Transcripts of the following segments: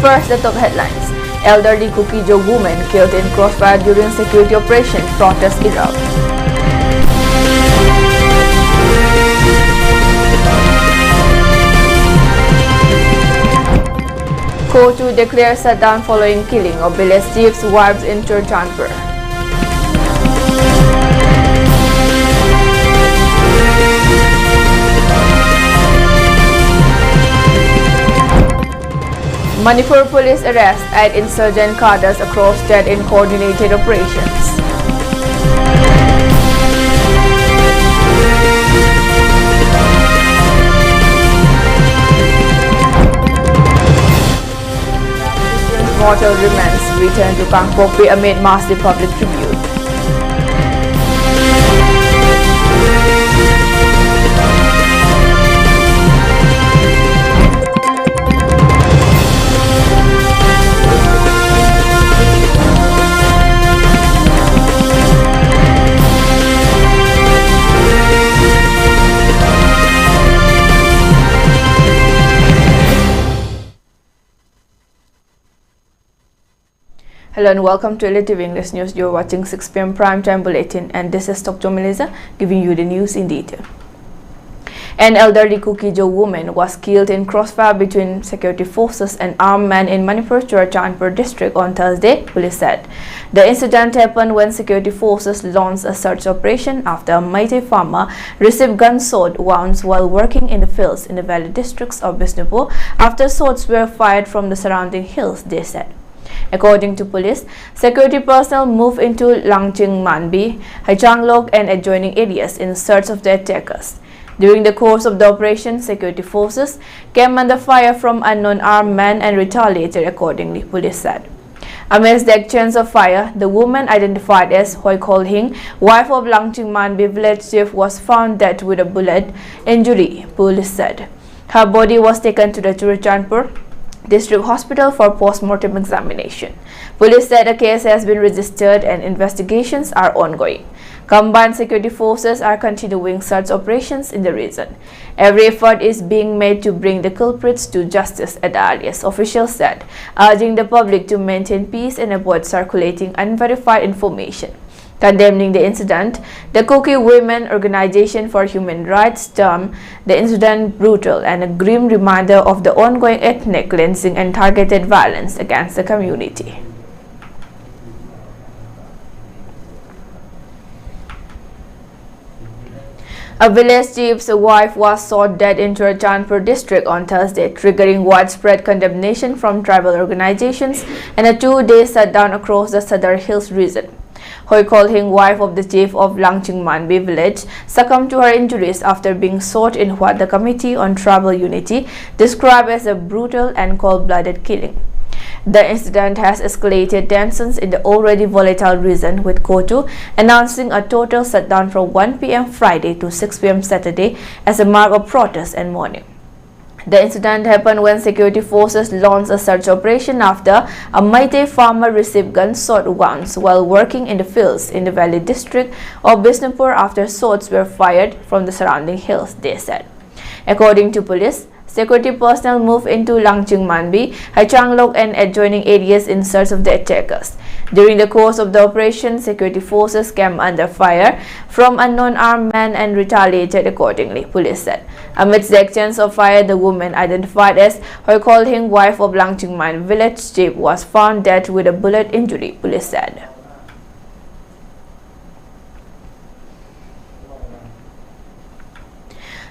First, the top headlines. Elderly Kukijo woman killed in crossfire during security operation. Protests erupt. Kotu declares shutdown following killing of village chief's wives in Insurgent. Manipur police arrest 8 insurgent cadres across state in coordinated operations. Mortal remains returned to Kangpopi amid massive public tribute. Hello and welcome to ELITETV English News. You're watching 6 p.m. Prime Time Bulletin, and this is Dr. Aleza giving you the news in detail. An elderly Kukijo woman was killed in crossfire between security forces and armed men in Manipur, Insurgent district on Thursday, police said. The incident happened when security forces launched a search operation after a Meitei farmer received gunshot wounds while working in the fields in the valley districts of Bishnupur after shots were fired from the surrounding hills, they said. According to police, security personnel moved into Langching Manbi, Haichanglok and adjoining areas in search of the attackers. During the course of the operation, security forces came under fire from unknown armed men and retaliated accordingly, police said. Amidst the exchange of fire, the woman identified as Hoi Kol Hing, wife of Langching Manbi village chief, was found dead with a bullet injury, police said. Her body was taken to the Insurgent District Hospital for post-mortem examination. Police said a case has been registered and investigations are ongoing. Combined security forces are continuing search operations in the region. Every effort is being made to bring the culprits to justice at the earliest, officials said, urging the public to maintain peace and avoid circulating unverified information. Condemning the incident, the Kuki Women Organization for Human Rights termed the incident brutal and a grim reminder of the ongoing ethnic cleansing and targeted violence against the community. A village chief's wife was shot dead in Insurgent district on Thursday, triggering widespread condemnation from tribal organizations and a 2-day shutdown across the Sadar Hills region. Hoi Kol Hing, wife of the chief of Langching Manbi village, succumbed to her injuries after being shot in what the Committee on Tribal Unity described as a brutal and cold-blooded killing. The incident has escalated tensions in the already volatile region, with Kotu announcing a total shutdown from 1 p.m. Friday to 6 p.m. Saturday as a mark of protest and mourning. The incident happened when security forces launched a search operation after a Meitei farmer received gunshot wounds while working in the fields in the valley district of Bishnupur after shots were fired from the surrounding hills, they said. According to police, security personnel moved into Langching Manbi, Haichanglok and adjoining areas in search of the attackers. During the course of the operation, security forces came under fire from unknown armed men and retaliated accordingly, police said. Amidst the exchange of fire, the woman identified as Hoi Kol Hing, wife of Langching Man village chief, was found dead with a bullet injury, police said.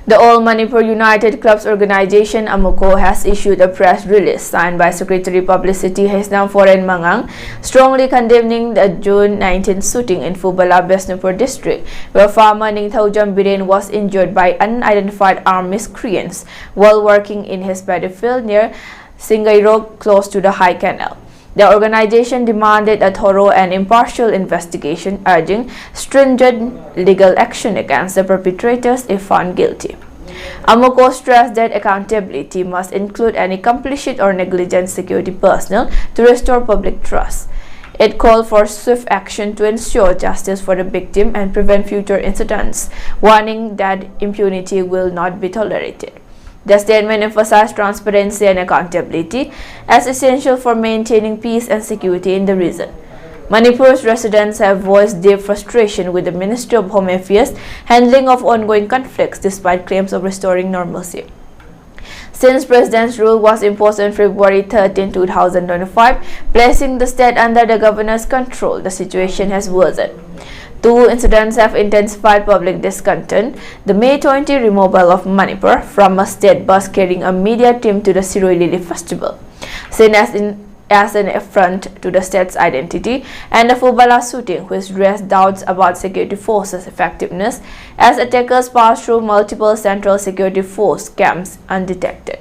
The All Manipur United Clubs Organization AMUCO has issued a press release signed by Secretary Publicity Haisnam Foreign Mangang, strongly condemning the June 19 shooting in Phubala, Bishnupur district, where farmer Ningthaujam Biren was injured by unidentified armed miscreants while working in his paddy field near Singairok, close to the High Canal. The organization demanded a thorough and impartial investigation, urging stringent legal action against the perpetrators if found guilty. AMUCO stressed that accountability must include any complicit or negligent security personnel to restore public trust. It called for swift action to ensure justice for the victim and prevent future incidents, warning that impunity will not be tolerated. The statement emphasized transparency and accountability as essential for maintaining peace and security in the region. Manipur's residents have voiced deep frustration with the Ministry of Home Affairs' handling of ongoing conflicts despite claims of restoring normalcy. Since President's rule was imposed on February 13, 2025, placing the state under the governor's control, the situation has worsened. Two incidents have intensified public discontent: the May 20 removal of Manipur from a state bus carrying a media team to the Siroi Lily Festival, seen as an affront to the state's identity, and the Fubala shooting, which raised doubts about security forces' effectiveness as attackers passed through multiple Central Security Force camps undetected.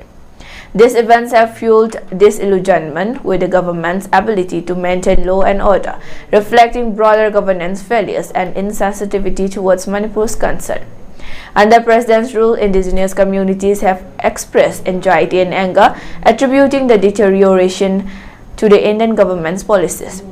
These events have fueled disillusionment with the government's ability to maintain law and order, reflecting broader governance failures and insensitivity towards Manipur's concern. Under President's rule, indigenous communities have expressed anxiety and anger, attributing the deterioration to the Indian government's policies.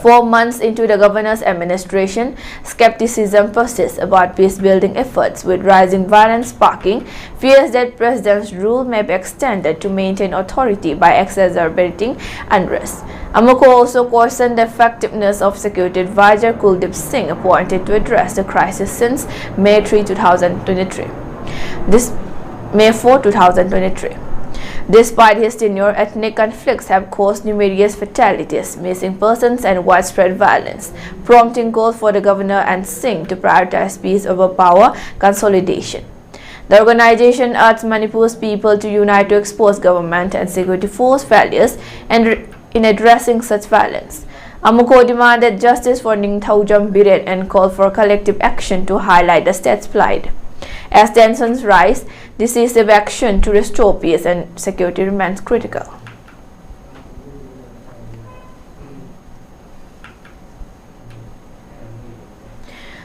4 months into the governor's administration, skepticism persists about peace-building efforts, with rising violence sparking fears that President's rule may be extended to maintain authority by exacerbating unrest. Amoko also questioned the effectiveness of Security Advisor Kuldeep Singh, appointed to address the crisis since May 4, 2023. Despite his tenure, ethnic conflicts have caused numerous fatalities, missing persons, and widespread violence, prompting calls for the governor and Singh to prioritize peace over power consolidation. The organization urged Manipur's people to unite to expose government and security force failures in addressing such violence. Amoko demanded justice for Ningthaujam Biren and called for collective action to highlight the state's plight. As tensions rise, decisive action to restore peace and security remains critical.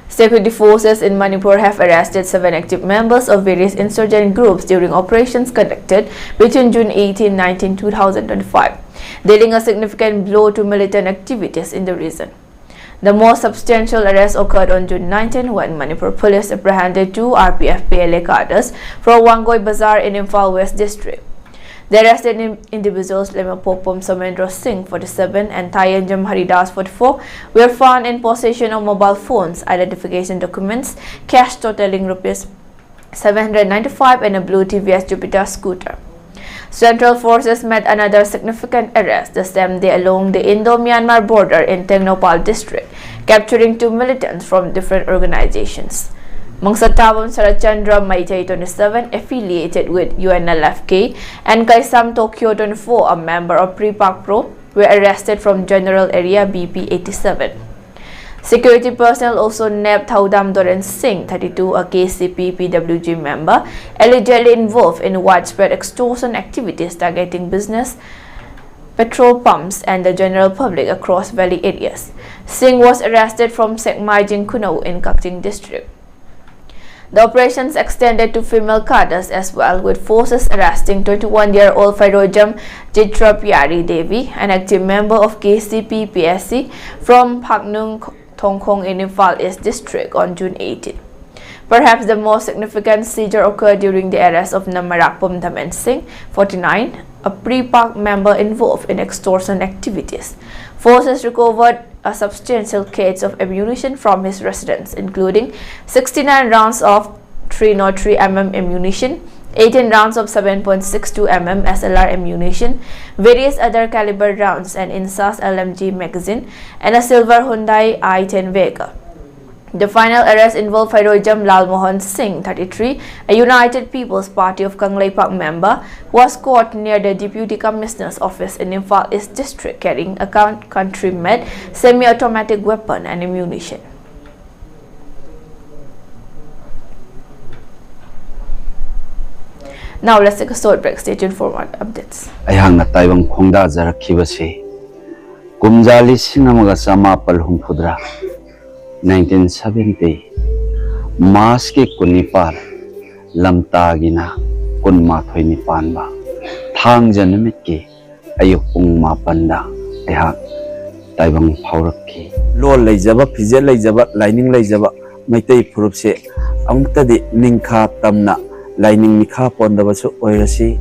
Security forces in Manipur have arrested 7 active members of various insurgent groups during operations conducted between June 18 and 19, 2025, dealing a significant blow to militant activities in the region. The most substantial arrest occurred on June 19 when Manipur police apprehended 2 RPF PLA cadres from Wangoi Bazaar in Imphal West District. The arrested individuals Lemapopom Somendra Singh, 47, and Thayanjam Haridas, 44, were found in possession of mobile phones, identification documents, cash totaling Rs 795, and a blue TVS Jupiter scooter. Central forces made another significant arrest the same day along the Indo-Myanmar border in Tengnopal district, capturing 2 militants from different organizations. Mangsatabam Sarachandra Maitei, 27, affiliated with UNLFK, and Kaisam Tokyo, 24, a member of Pre-Pak Pro, were arrested from General Area BP 87. Security personnel also nabbed Thaudam Doren Singh, 32, a KCP PWG member, allegedly involved in widespread extortion activities targeting business, petrol pumps, and the general public across valley areas. Singh was arrested from Sekmai Jinkunau in Kakting district. The operations extended to female cadres as well, with forces arresting 21-year-old Fairojam Chitra Pyari Devi, an active member of KCP PSC from Phaknung Thongkhong in Imphal East District on June 18. Perhaps the most significant seizure occurred during the arrest of Namarakpom Dhamen Singh, 49, a Pre-Pak member involved in extortion activities. Forces recovered a substantial case of ammunition from his residence, including 69 rounds of 303 mm ammunition, 18 rounds of 7.62 mm SLR ammunition, various other caliber rounds, an Insas LMG magazine, and a silver Hyundai i10 Vega. The final arrest involved Fairojam Lalmohan Singh, 33, a United People's Party of Kangleipak member, who was caught near the Deputy Commissioner's office in Imphal East District carrying a country-made semi-automatic weapon and ammunition. Now let's take a short break. Stay tuned for more updates. Ayang na taibang khongda jarakibasi kumjali sinamaga samapal humphudra 1970 Mas ki kunipal lamtagina kunmathoi nipan ba thang janamit ki ayuk pung mapanda ayang taibang phaurakki lol leijaba phije leijaba lining leijaba maitai phurupse amtadi ningkha tamna Lining Mikha Pondabasu Oirasi.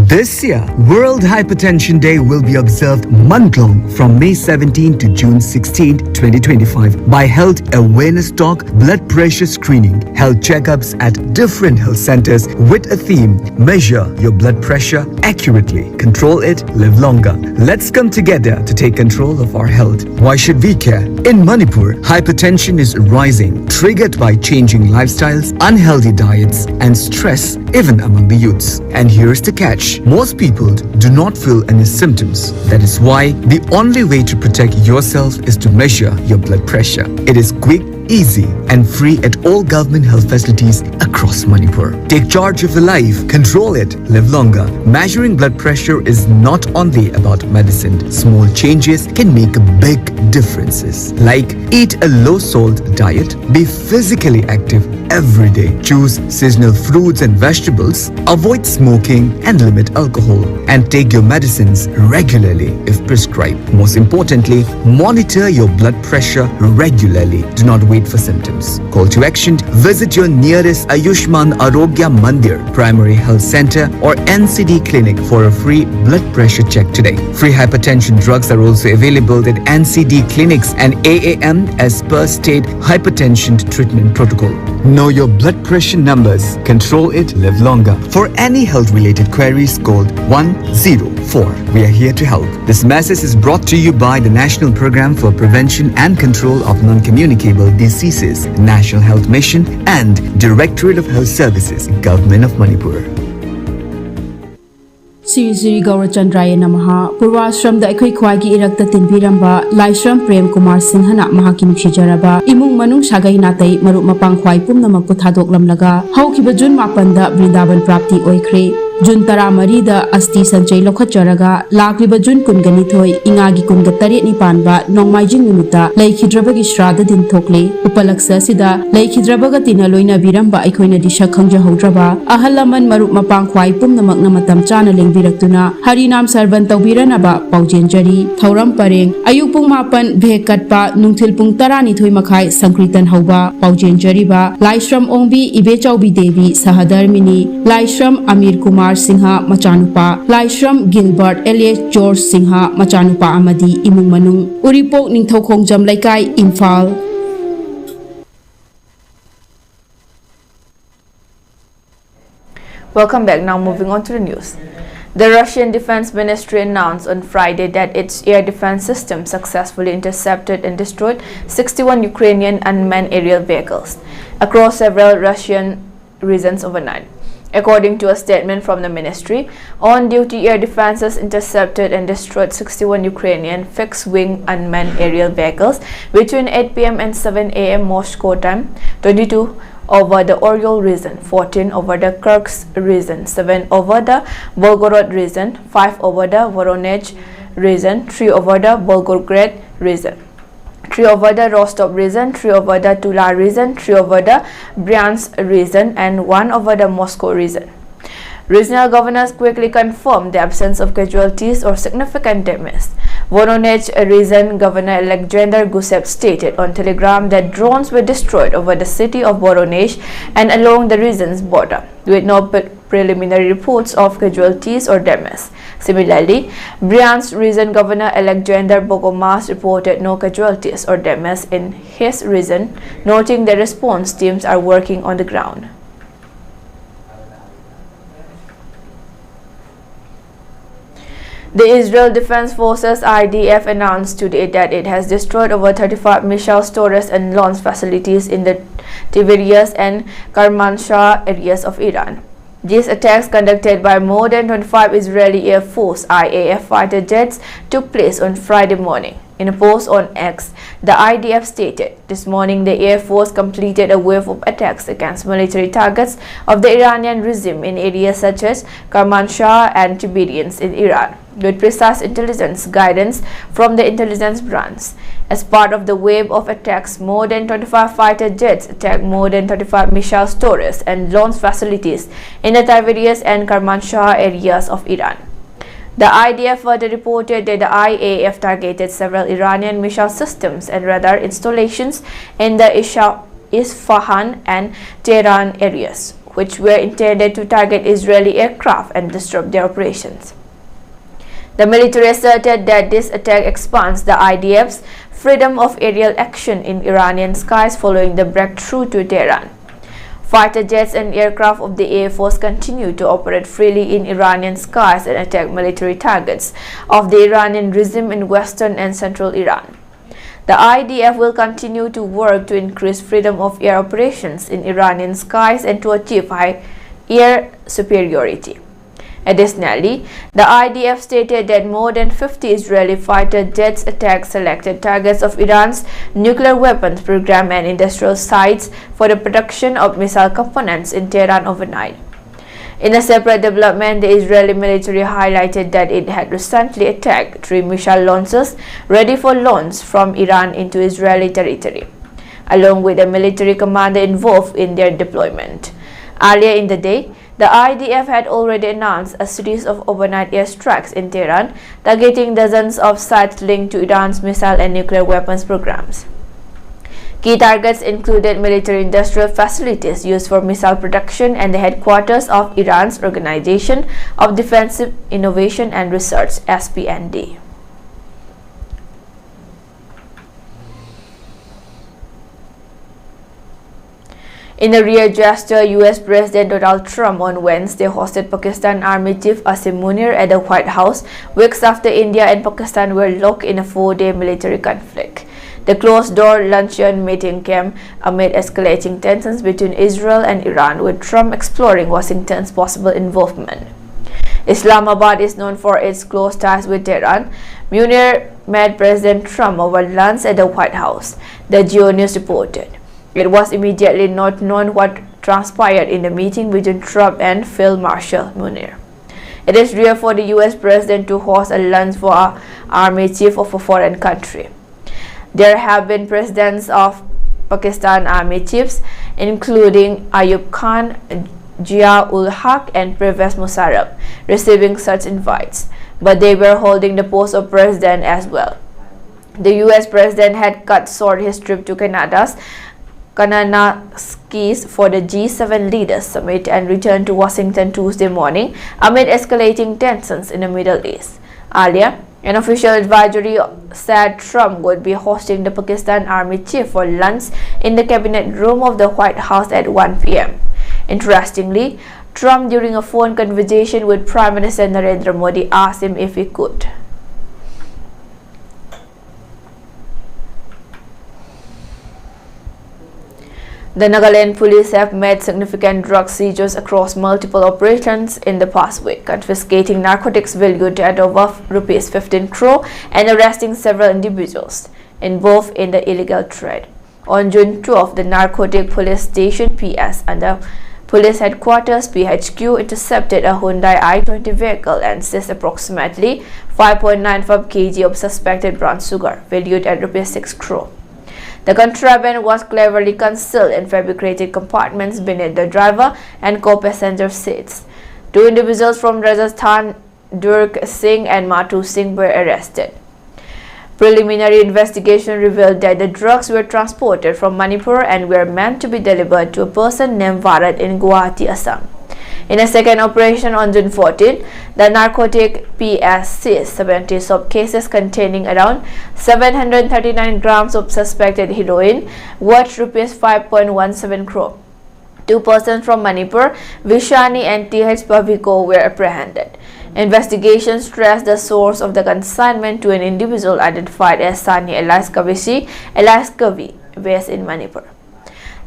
This year, World Hypertension Day will be observed month-long from May 17 to June 16, 2025 by health awareness talk, blood pressure screening, health checkups at different health centers with a theme: measure your blood pressure accurately, control it, live longer. Let's come together to take control of our health. Why should we care? In Manipur, hypertension is rising, triggered by changing lifestyles, unhealthy diets, and stress even among the youths. And here's the catch: most people do not feel any symptoms. That is why the only way to protect yourself is to measure your blood pressure. It is quick, easy, and free at all government health facilities across Manipur. Take charge of your life, control it, live longer. Measuring blood pressure is not only about medicine. Small changes can make big differences. Like eat a low-salt diet, be physically active every day, choose seasonal fruits and vegetables, avoid smoking and limit alcohol, and take your medicines regularly if prescribed. Most importantly, monitor your blood pressure regularly. Do not wait for symptoms. Call to action: visit your nearest Ayushman Arogya Mandir, Primary Health Center or NCD clinic for a free blood pressure check today. Free hypertension drugs are also available at NCD clinics and AAM as per state hypertension treatment protocol. Know your blood pressure numbers, control it, live longer. For any health related queries, call 104. We are here to help. This message is brought to you by the National Program for Prevention and Control of Non-Communicable Diseases, National Health Mission, and Directorate of Health Services, Government of Manipur. Sri Sri Gaurachandraya Namaha Purvashram da Ekhoi Khwagi Irakta Tinbiramba Laishram Prem Kumar Sinhana Mahaki Nuksijaraba Imung Manung Sagai Natai Marup Mapang Khwai Pumnamakku Thadoklamlaga Haukiba June 8 da Vrindavan Prapti Oikhre June 13 da Asti Sanchai Lokhacharaga Lakliba June Kunganithoi Ingagi Kunga Taret Nipanba Nongmaijing Numita Laikhidrabagi Shrada Din Thokle Upalaksa Sida Laikhidrabaga Tina Loina Biramba Ekhoina Disha Khangjahodraba Ahalaman Marup Mapang Khwai Pumnamakna Matam Chana Lengbirakuna Harinam Sarban Taubiranaba Paujenjari Thauram Pareng Ayuk Pung Mapan Bhe Katpa Nungthil Pung 12 Makhai Sankritan Hauba Paujenjariba Laishram Ongbi Ibe Chaubi Devi Sahadarmini Laishram Amir Kumar Singha Machanupa Laishram Gilbert Elias George Singha Machanupa Amadi Imung Manung Uripok Ningthau Khongjam Laikai Imphal. Welcome back. Now moving on to the news. The Russian Defense Ministry announced on Friday that its air defense system successfully intercepted and destroyed 61 Ukrainian unmanned aerial vehicles across several Russian regions overnight. According to a statement from the ministry, on-duty air defenses intercepted and destroyed 61 Ukrainian fixed-wing unmanned aerial vehicles between 8 p.m. and 7 a.m. Moscow time, 22 over the Oryol region, 14 over the Kursk region, 7 over the Volgorod region, 5 over the Voronezh region, 3 over the Volgograd region, 3 over the Rostov region, 3 over the Tula region, 3 over the Bryansk region, and 1 over the Moscow region. Regional governors quickly confirmed the absence of casualties or significant damage. Voronezh region Governor Alexander Gusev stated on Telegram that drones were destroyed over the city of Voronezh and along the region's border, with no preliminary reports of casualties or damage. Similarly, Bryansk region Governor Alexander Bogomas reported no casualties or damage in his region, noting that response teams are working on the ground. The Israel Defense Forces IDF announced today that it has destroyed over 35 missile storage and launch facilities in the Tiberias and Kermanshah areas of Iran. These attacks, conducted by more than 25 Israeli Air Force IAF fighter jets, took place on Friday morning. In a post on X, the IDF stated, "This morning the Air Force completed a wave of attacks against military targets of the Iranian regime in areas such as Kermanshah and Tiberias in Iran, with precise intelligence guidance from the intelligence branch. As part of the wave of attacks, more than 25 fighter jets attacked more than 35 missile storage and launch facilities in the Tiberias and Kermanshah areas of Iran." The IDF further reported that the IAF targeted several Iranian missile systems and radar installations in the Isfahan and Tehran areas, which were intended to target Israeli aircraft and disrupt their operations. The military asserted that this attack expands the IDF's freedom of aerial action in Iranian skies following the breakthrough to Tehran. Fighter jets and aircraft of the Air Force continue to operate freely in Iranian skies and attack military targets of the Iranian regime in western and central Iran. The IDF will continue to work to increase freedom of air operations in Iranian skies and to achieve high air superiority. Additionally, the IDF stated that more than 50 Israeli fighter jets attacked selected targets of Iran's nuclear weapons program and industrial sites for the production of missile components in Tehran overnight. In a separate development, the Israeli military highlighted that it had recently attacked 3 missile launchers ready for launch from Iran into Israeli territory, along with a military commander involved in their deployment. Earlier in the day, the IDF had already announced a series of overnight airstrikes in Tehran, targeting dozens of sites linked to Iran's missile and nuclear weapons programs. Key targets included military industrial facilities used for missile production and the headquarters of Iran's Organization of Defensive Innovation and Research, SPND. In a rare gesture, U.S. President Donald Trump on Wednesday hosted Pakistan Army Chief Asim Munir at the White House, weeks after India and Pakistan were locked in a 4-day military conflict. The closed-door luncheon meeting came amid escalating tensions between Israel and Iran, with Trump exploring Washington's possible involvement. Islamabad is known for its close ties with Tehran. Munir met President Trump over lunch at the White House, the Geo News reported. It was immediately not known what transpired in the meeting between Trump and Field Marshal Munir. It is rare for the U.S. president to host a lunch for an army chief of a foreign country. There have been presidents of Pakistan army chiefs, including Ayub Khan, Zia-ul-Haq, and Pervez Musharraf, receiving such invites, but they were holding the post of president as well. The U.S. president had cut short his trip to Canada's Kananaskis for the G7 Leaders Summit and returned to Washington Tuesday morning amid escalating tensions in the Middle East. Earlier, an official advisory said Trump would be hosting the Pakistan Army Chief for lunch in the cabinet room of the White House at 1 p.m. Interestingly, Trump, during a phone conversation with Prime Minister Narendra Modi, asked him if he could. The Nagaland police have made significant drug seizures across multiple operations in the past week, confiscating narcotics valued at over rupees 15 crore and arresting several individuals involved in the illegal trade. On June 12, the Narcotic Police Station PS under Police Headquarters PHQ intercepted a Hyundai i20 vehicle and seized approximately 5.95 kg of suspected brown sugar valued at rupees 6 crore. The contraband was cleverly concealed in fabricated compartments beneath the driver and co-passenger seats. 2 individuals from Rajasthan, Durg Singh and Matu Singh, were arrested. Preliminary investigation revealed that the drugs were transported from Manipur and were meant to be delivered to a person named Bharat in Guwahati, Assam. In a second operation on June 14, the narcotic PS seized 70 cases containing around 739 grams of suspected heroin worth rupees 5.17 crore. 2 persons from Manipur, Vishani and TH Paviko, were apprehended. Investigations stressed the source of the consignment to an individual identified as Sani Elaskavi, based in Manipur.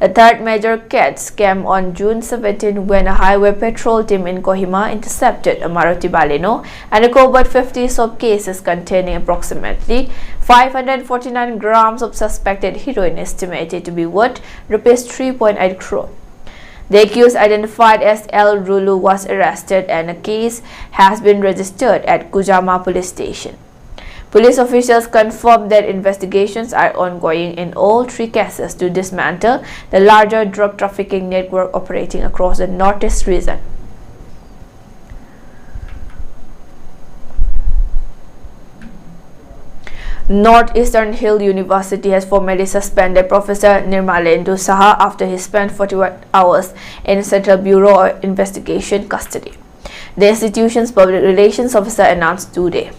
The third major case came on June 17 when a highway patrol team in Kohima intercepted a Maruti Baleno and recovered 50 cases containing approximately 549 grams of suspected heroin estimated to be worth rupees 3.8 crore. The accused, identified as El Rulu, was arrested and a case has been registered at Kujama police station. Police officials confirmed that investigations are ongoing in all 3 cases to dismantle the larger drug trafficking network operating across the Northeast region. Northeastern Hill University has formally suspended Professor Nirmalendu Saha after he spent 41 hours in Central Bureau of Investigation custody. The institution's public relations officer announced today.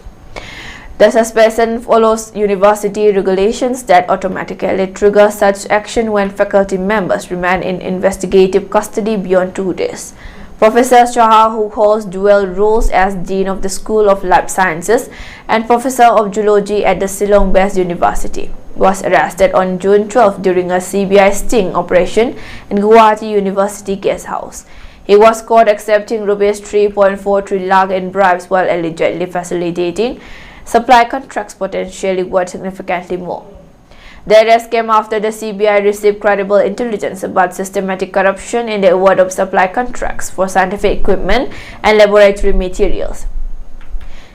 The suspension follows university regulations that automatically trigger such action when faculty members remain in investigative custody beyond 2 days. Professor Saha, who holds dual roles as Dean of the School of Life Sciences and Professor of Zoology at the Shillong-based university, was arrested on June 12 during a CBI sting operation in Guwahati University guest house. He was caught accepting rupees 3.43 lakh in bribes while allegedly facilitating supply contracts potentially worth significantly more. The arrest came after the CBI received credible intelligence about systematic corruption in the award of supply contracts for scientific equipment and laboratory materials.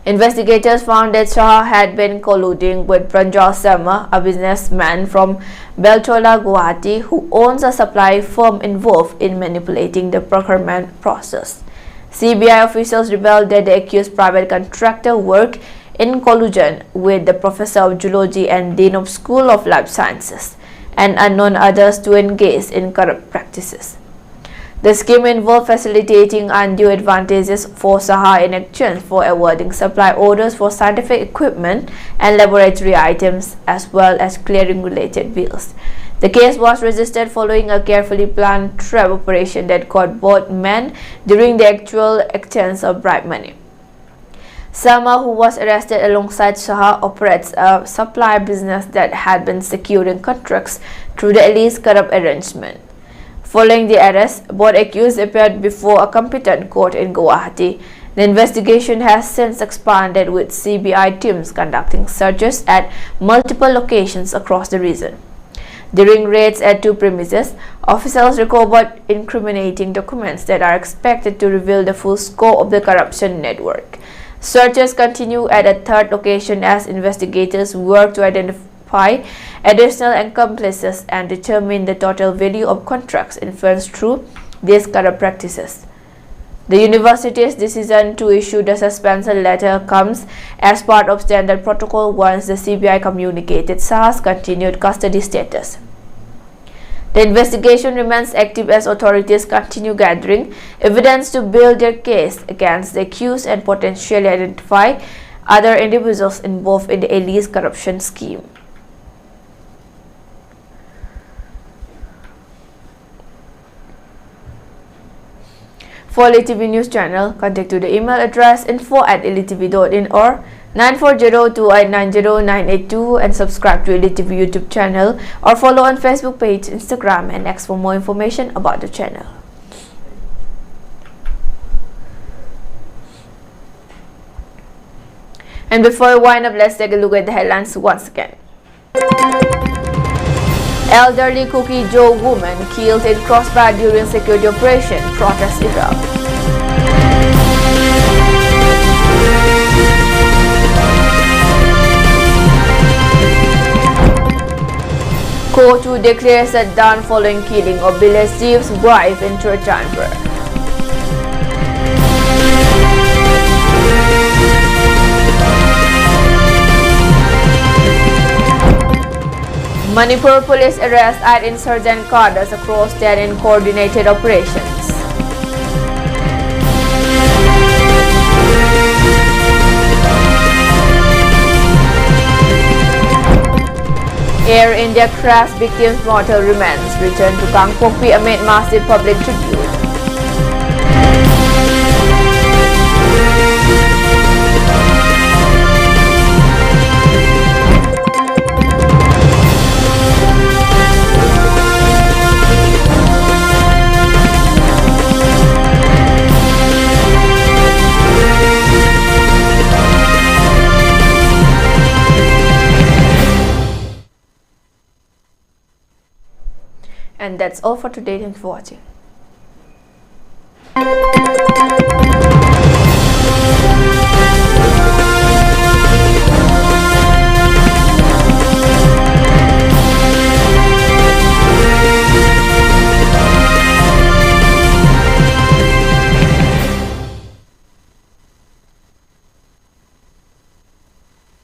Investigators found that Shah had been colluding with Pranjal Sharma, a businessman from Beltola, Guwahati, who owns a supply firm involved in manipulating the procurement process. CBI officials revealed that the accused private contractor worked in collusion with the Professor of Zoology and Dean of School of Life Sciences and unknown others to engage in corrupt practices. The scheme involved facilitating undue advantages for Saha in exchange for awarding supply orders for scientific equipment and laboratory items, as well as clearing related bills. The case was registered following a carefully planned trap operation that caught both men during the actual exchange of bribe money. Sharma, who was arrested alongside Saha, operates a supply business that had been securing contracts through the alleged corrupt arrangement. Following the arrest, both accused appeared before a competent court in Guwahati. The investigation has since expanded, with CBI teams conducting searches at multiple locations across the region. During raids at 2 premises, officials recovered incriminating documents that are expected to reveal the full scope of the corruption network. Searches continue at a 3rd location as investigators work to identify additional accomplices and determine the total value of contracts influenced through these corrupt practices. The university's decision to issue the suspension letter comes as part of standard protocol once the CBI communicated Saha's continued custody status. The investigation remains active as authorities continue gathering evidence to build their case against the accused and potentially identify other individuals involved in the alleged corruption scheme. For ELITETV News Channel, contact to the email address info@elitetv.in or 9402890982 and subscribe to ELITETV YouTube channel or follow on Facebook page, Instagram and X for more information about the channel. And before we wind up, let's take a look at the headlines once again. Elderly Cookie Joe woman killed in crossfire during security operation, protest erupt. Court to declare shutdown following killing of village chief's wife in Trichanpur. Manipur police arrest at insurgent cadres across state in coordinated operations. Air India crash victims' mortal remains return to Kangpokpi amid massive public tribute. And that's all for today. Thank you for watching.